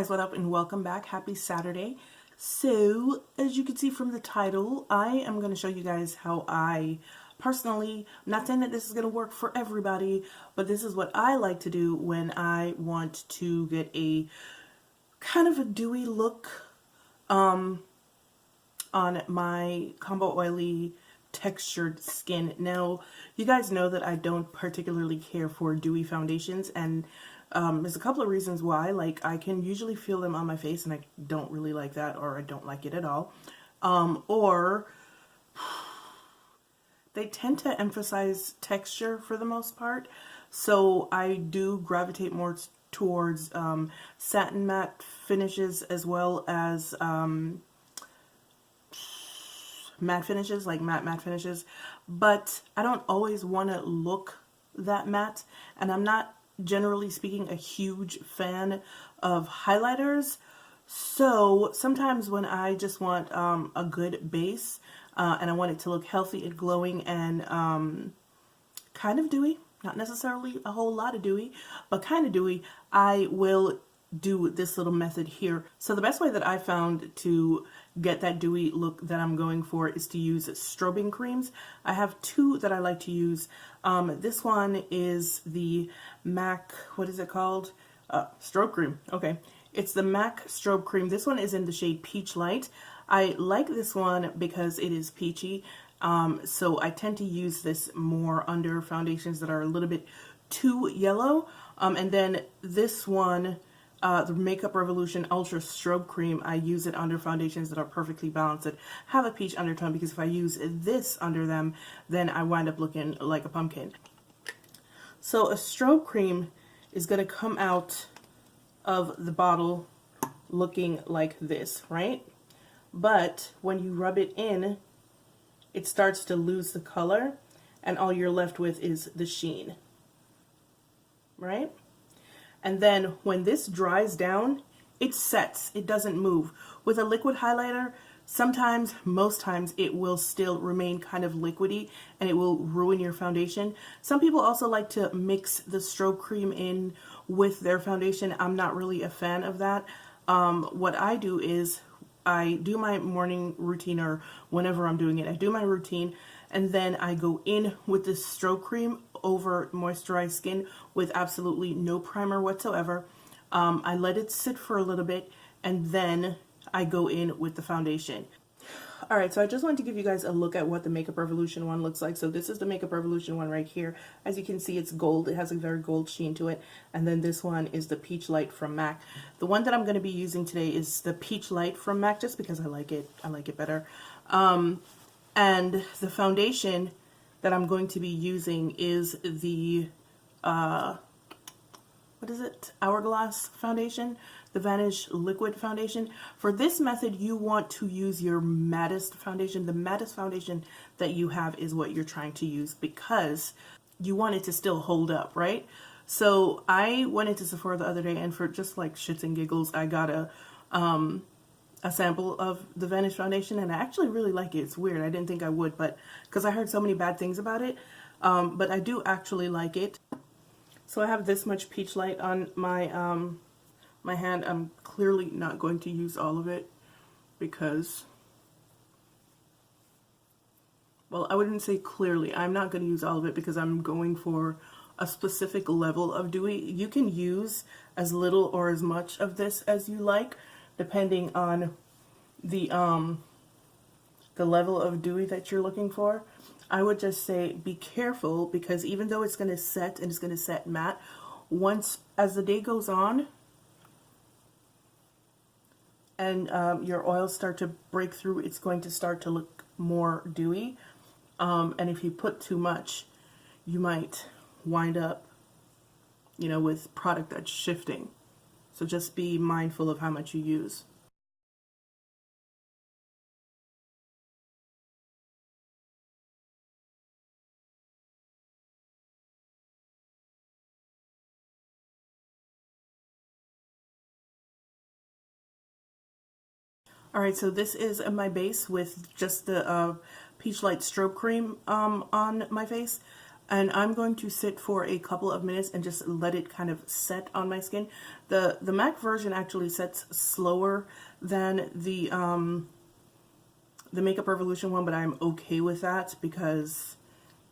guys, what up and welcome back. Happy Saturday. So as you can see from the title, I am going to show you guys how I personally, I'm not saying that this is going to work for everybody, but this is what I like to do when I want to get a kind of a dewy look on my combo oily textured skin. Now, you guys know that I don't particularly care for dewy foundations, and there's a couple of reasons why. Like, I can usually feel them on my face and I don't really like that, or I don't like it at all. Or they tend to emphasize texture for the most part, so I do gravitate more towards satin matte finishes, as well as matte finishes, like matte finishes. But I don't always want to look that matte, and I'm not, generally speaking, a huge fan of highlighters. So sometimes when I just want a good base and I want it to look healthy and glowing and kind of dewy, not necessarily a whole lot of dewy, but kind of dewy, I will do this little method here. So the best way that I found to get that dewy look that I'm going for is to use strobing creams. I have two that I like to use. This one is the MAC, what is it called? Strobe cream. Okay. It's the MAC strobe cream. This one is in the shade Peach Light. I like this one because it is peachy. So I tend to use this more under foundations that are a little bit too yellow. And then this one, the Makeup Revolution Ultra Strobe Cream, I use it under foundations that are perfectly balanced, that have a peach undertone, because if I use this under them, then I wind up looking like a pumpkin. So a strobe cream is going to come out of the bottle looking like this, right? But when you rub it in, it starts to lose the color, and all you're left with is the sheen, right? And then when this dries down, it sets, it doesn't move. With a liquid highlighter, sometimes, most times, it will still remain kind of liquidy and it will ruin your foundation. Some people also like to mix the strobe cream in with their foundation. I'm not really a fan of that. What I do is I do my morning routine, or whenever I'm doing it, I do my routine, and then I go in with this strobe cream over moisturized skin with absolutely no primer whatsoever. I let it sit for a little bit, and then I go in with the foundation. Alright, so I just wanted to give you guys a look at what the Makeup Revolution one looks like. So this is the Makeup Revolution one right here. As you can see, it's gold. It has a very gold sheen to it. And then this one is the Peach Light from MAC. The one that I'm going to be using today is the Peach Light from MAC, just because I like it. I like it better. And the foundation that I'm going to be using is the, what is it? Hourglass foundation, the Vanish liquid foundation. For this method, you want to use your mattest foundation. The mattest foundation that you have is what you're trying to use, because you want it to still hold up, right? So I went into Sephora the other day, and for just like shits and giggles, I got a sample of the Vanish foundation, and I actually really like it. It's weird. I didn't think I would, but because I heard so many bad things about it, but I do actually like it. So I have this much Peach Light on my my hand. I'm clearly not going to use all of it because, well, I wouldn't say clearly. I'm not going to use all of it because I'm going for a specific level of dewy. You can use as little or as much of this as you like, depending on the level of dewy that you're looking for. I would just say be careful, because even though it's going to set, and it's going to set matte, once as the day goes on and your oils start to break through, it's going to start to look more dewy. And if you put too much, you might wind up, you know, with product that's shifting. So just be mindful of how much you use. Alright, so this is my base with just the Peach Light Strobe Cream on my face. and I'm going to sit for a couple of minutes and just let it kind of set on my skin. The MAC version actually sets slower than the Makeup Revolution one, but I'm okay with that because,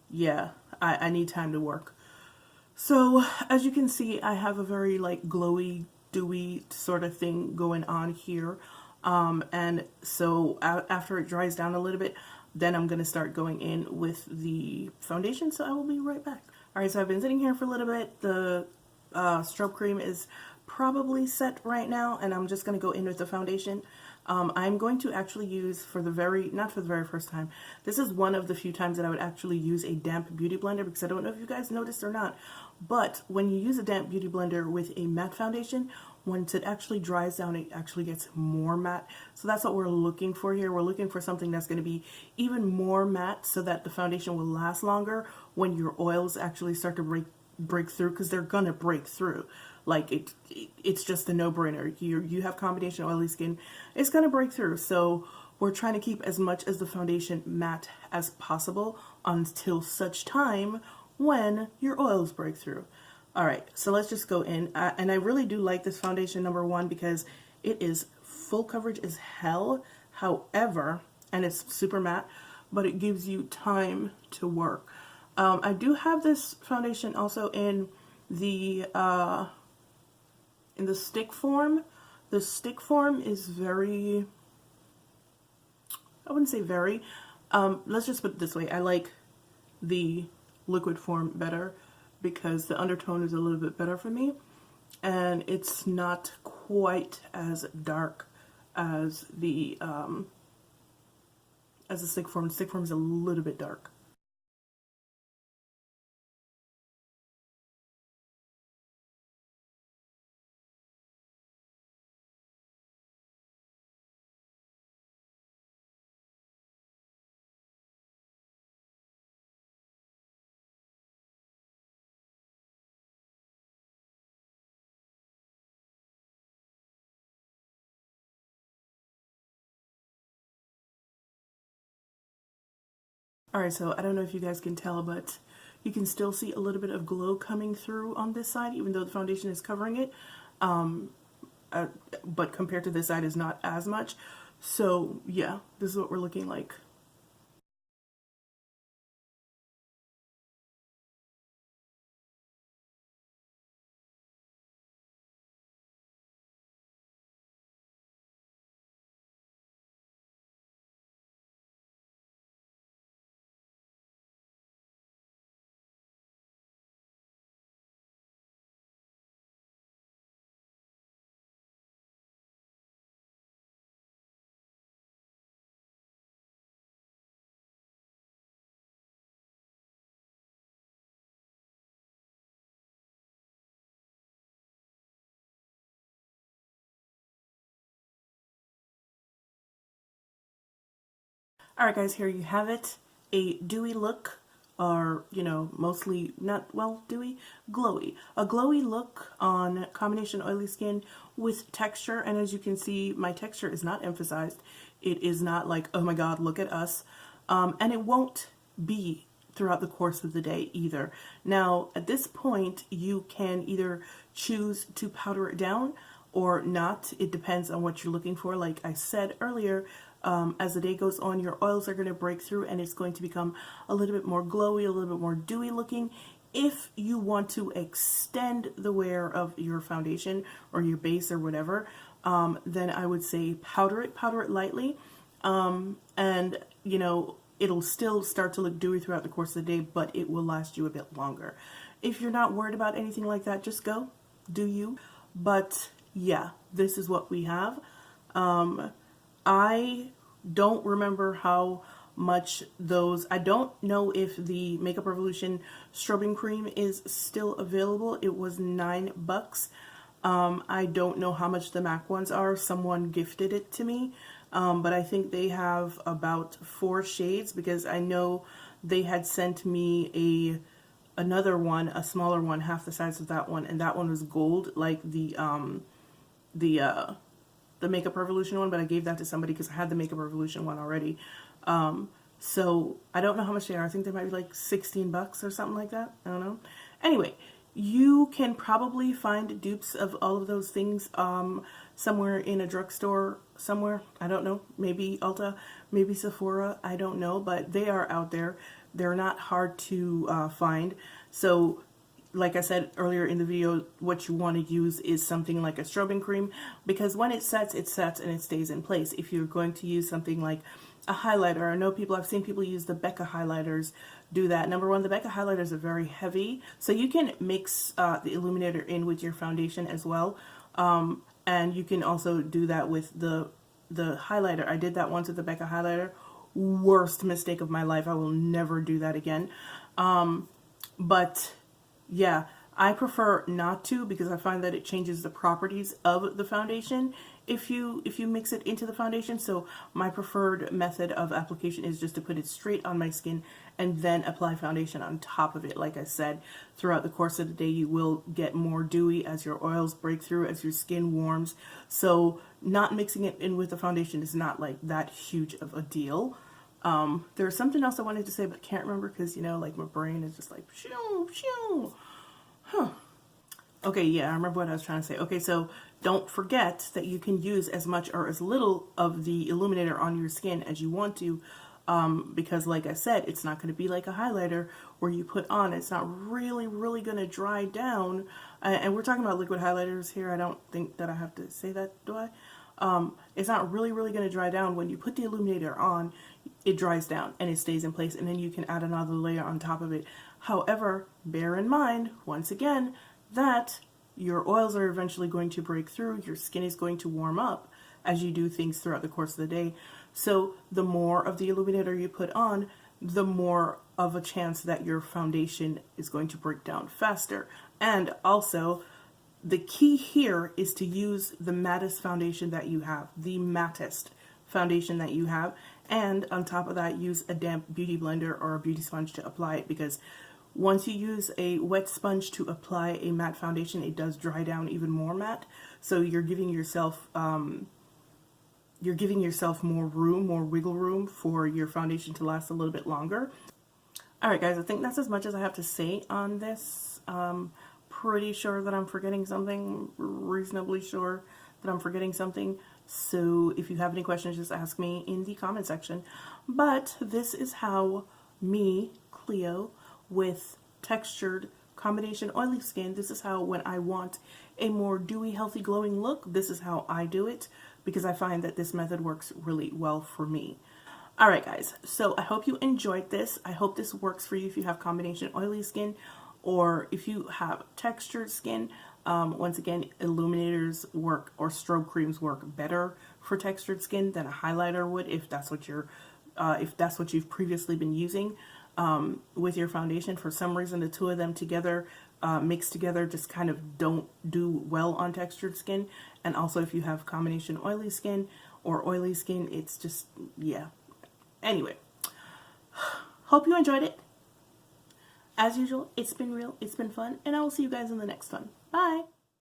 yeah, I need time to work. So, as you can see, I have a very, like, glowy, dewy sort of thing going on here. And so after it dries down a little bit, then I'm going to start going in with the foundation, so I will be right back. Alright, so I've been sitting here for a little bit. The strobe cream is probably set right now, and I'm just going to go in with the foundation. I'm going to actually use not for the very first time, this is one of the few times that I would actually use a damp beauty blender, because I don't know if you guys noticed or not, but when you use a damp beauty blender with a matte foundation, once it actually dries down, it actually gets more matte. So that's what we're looking for here. We're looking for something that's going to be even more matte so that the foundation will last longer when your oils actually start to break through, because they're going to break through. Like, it's just a no-brainer. You have combination oily skin, it's going to break through. So we're trying to keep as much as the foundation matte as possible until such time when your oils break through. Alright, so let's just go in. And I really do like this foundation, number one, because it is full coverage as hell. However, and it's super matte, but it gives you time to work. I do have this foundation also in the stick form. The stick form is very, I wouldn't say very, let's just put it this way. I like the liquid form better because the undertone is a little bit better for me, and it's not quite as dark as the stick form. The stick form is a little bit dark. Alright, so I don't know if you guys can tell, but you can still see a little bit of glow coming through on this side, even though the foundation is covering it. But compared to this side, is not as much. So yeah, this is what we're looking like. Alright guys, here you have it. A dewy look, or, you know, mostly not, well, dewy, glowy. A glowy look on combination oily skin with texture, and as you can see, my texture is not emphasized. It is not like, oh my god, look at us. And it won't be throughout the course of the day either. Now, at this point, you can either choose to powder it down or not. It depends on what you're looking for. Like I said earlier, as the day goes on, your oils are going to break through and it's going to become a little bit more glowy, a little bit more dewy looking. If you want to extend the wear of your foundation or your base or whatever, then I would say powder it lightly, and you know, it'll still start to look dewy throughout the course of the day, but it will last you a bit longer. If you're not worried about anything like that, just go, do you. But yeah, this is what we have. I don't remember how much those, I don't know if the Makeup Revolution strobing cream is still available. It was $9. I don't know how much the MAC ones are. Someone gifted it to me, but I think they have about 4 shades, because I know they had sent me another one, a smaller one, half the size of that one, and that one was gold, like the Makeup Revolution one, but I gave that to somebody because I had the Makeup Revolution one already. So I don't know how much they are. I think they might be like 16 bucks or something like that. I don't know. Anyway, you can probably find dupes of all of those things somewhere in a drugstore somewhere. I don't know. Maybe Ulta, maybe Sephora. I don't know, but they are out there. They're not hard to find. So like I said earlier in the video, what you want to use is something like a strobing cream, because when it sets and it stays in place. If you're going to use something like a highlighter, I know I've seen people use the Becca highlighters, do that. Number one, the Becca highlighters are very heavy, so you can mix the illuminator in with your foundation as well. And you can also do that with the highlighter. I did that once with the Becca highlighter. Worst mistake of my life. I will never do that again. But yeah, I prefer not to, because I find that it changes the properties of the foundation if you mix it into the foundation. So my preferred method of application is just to put it straight on my skin and then apply foundation on top of it. Like I said, throughout the course of the day you will get more dewy as your oils break through, as your skin warms. So not mixing it in with the foundation is not like that huge of a deal. There's something else I wanted to say, but can't remember, because you know, like my brain is just like shoo, shoo. Okay, yeah, I remember what I was trying to say. Okay, so don't forget that you can use as much or as little of the illuminator on your skin as you want to, because like I said, it's not going to be like a highlighter where you put on, it's not really going to dry down. And we're talking about liquid highlighters here. I don't think that I have to say that, do I? It's not really going to dry down. When you put the illuminator on, it dries down and it stays in place, and then you can add another layer on top of it. However, bear in mind, once again, that your oils are eventually going to break through, your skin is going to warm up as you do things throughout the course of the day. So the more of the illuminator you put on, the more of a chance that your foundation is going to break down faster. And also, the key here is to use the mattest foundation that you have, the mattest foundation that you have, and on top of that, use a damp beauty blender or a beauty sponge to apply it, because once you use a wet sponge to apply a matte foundation, it does dry down even more matte. So you're giving yourself more room, more wiggle room for your foundation to last a little bit longer. All right, guys, I think that's as much as I have to say on this. Pretty sure that I'm forgetting something, reasonably sure that I'm forgetting something. So if you have any questions, just ask me in the comment section. But this is how me, Cleo, with textured combination oily skin, this is how, when I want a more dewy, healthy, glowing look, this is how I do it, because I find that this method works really well for me. Alright guys, so I hope you enjoyed this. I hope this works for you if you have combination oily skin, or if you have textured skin. Once again, illuminators work, or strobe creams work better for textured skin than a highlighter would, if that's what you've previously been using with your foundation. For some reason, the two of them together, mixed together, just kind of don't do well on textured skin. And also, if you have combination oily skin or oily skin, it's just, yeah. Anyway, hope you enjoyed it. As usual, it's been real, it's been fun, and I will see you guys in the next one. Bye!